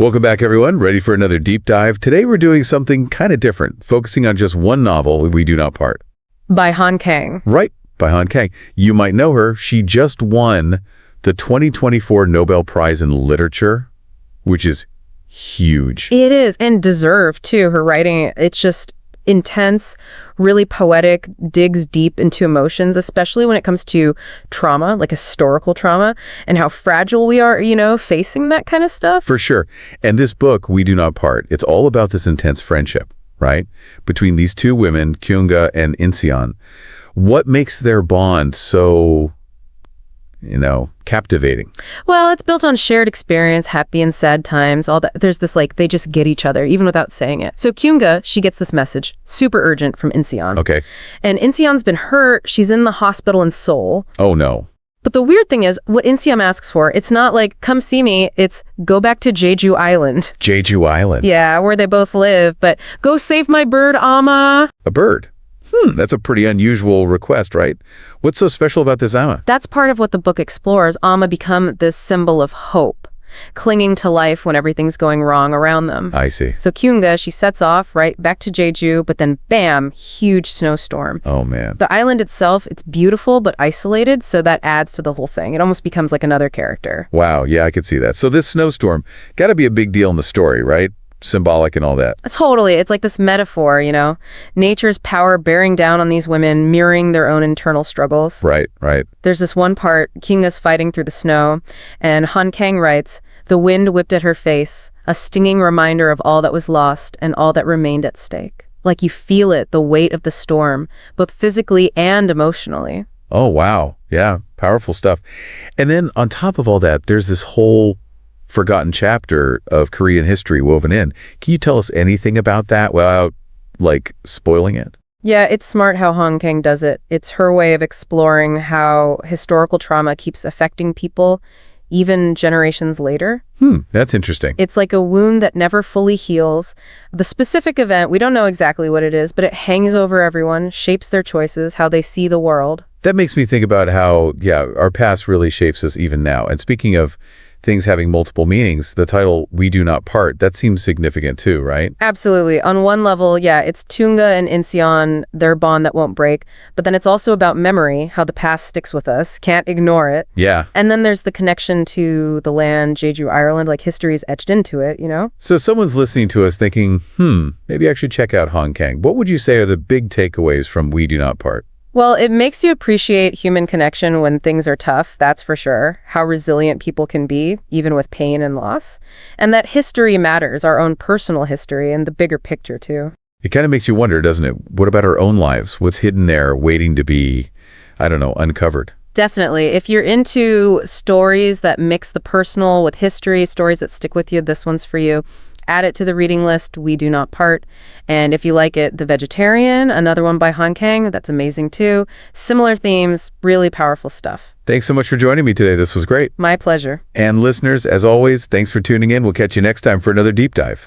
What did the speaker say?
Welcome back, everyone. Ready for another deep dive? Today we're doing something kind of different, focusing on just one novel, We Do Not Part. By Kang. Right, by Kang. You might know her. She just won the 2024 Nobel Prize in Literature, which is huge. It is, and deserved, too. Her writing, it's just intense, really poetic, digs deep into emotions, especially when it comes to trauma, like historical trauma, and how fragile we are, facing that kind of stuff. For sure. And this book, We Do Not Part, it's all about this intense friendship, right? Between these two women, Kyungha and Inseon. What makes their bond so, captivating? Well, it's built on shared experience, happy and sad times, all that. There's this, they just get each other, even without saying it. So Kyungha, she gets this message, super urgent, from Inseon. Okay. And Inseon's been hurt. She's in the hospital in Seoul. Oh, no. But the weird thing is, what Inseon asks for, it's not like, come see me, it's go back to Jeju Island. Jeju Island? Yeah, where they both live, but go save my bird, Amma. A bird? That's a pretty unusual request, right? What's so special about this Amma? That's part of what the book explores. Amma become this symbol of hope, clinging to life when everything's going wrong around them. I see. So Kyungha, she sets off, right, back to Jeju, but then bam, huge snowstorm. Oh, man. The island itself, it's beautiful but isolated, so that adds to the whole thing. It almost becomes like another character. Wow, yeah, I could see that. So this snowstorm, got to be a big deal in the story, right? Symbolic and all that. Totally. It's like this metaphor, nature's power bearing down on these women, mirroring their own internal struggles. Right. There's this one part, Kyungha's fighting through the snow, and Kang writes, "The wind whipped at her face, a stinging reminder of all that was lost and all that remained at stake." Like you feel it, the weight of the storm, both physically and emotionally. Oh, wow. Yeah, powerful stuff. And then on top of all that, there's this whole forgotten chapter of Korean history woven in. Can you tell us anything about that without, spoiling it? Yeah, it's smart how Kang does it. It's her way of exploring how historical trauma keeps affecting people, even generations later. That's interesting. It's like a wound that never fully heals. The specific event, we don't know exactly what it is, but it hangs over everyone, shapes their choices, how they see the world. That makes me think about how, our past really shapes us even now. And speaking of things having multiple meanings, the title We Do Not Part, that seems significant too, right? Absolutely. On one level, it's Kyungha and Inseon, their bond that won't break. But then it's also about memory, how the past sticks with us, can't ignore it. Yeah. And then there's the connection to the land, Jeju Island, history is etched into it, So someone's listening to us thinking, maybe I should check out Kang. What would you say are the big takeaways from We Do Not Part? Well, it makes you appreciate human connection when things are tough, that's for sure. How resilient people can be, even with pain and loss. And that history matters, our own personal history, and the bigger picture, too. It kind of makes you wonder, doesn't it? What about our own lives? What's hidden there, waiting to be, uncovered? Definitely. If you're into stories that mix the personal with history, stories that stick with you, this one's for you. Add it to the reading list, We Do Not Part. And if you like it, The Vegetarian, another one by Kang, that's amazing too. Similar themes, really powerful stuff. Thanks so much for joining me today. This was great. My pleasure. And listeners, as always, thanks for tuning in. We'll catch you next time for another deep dive.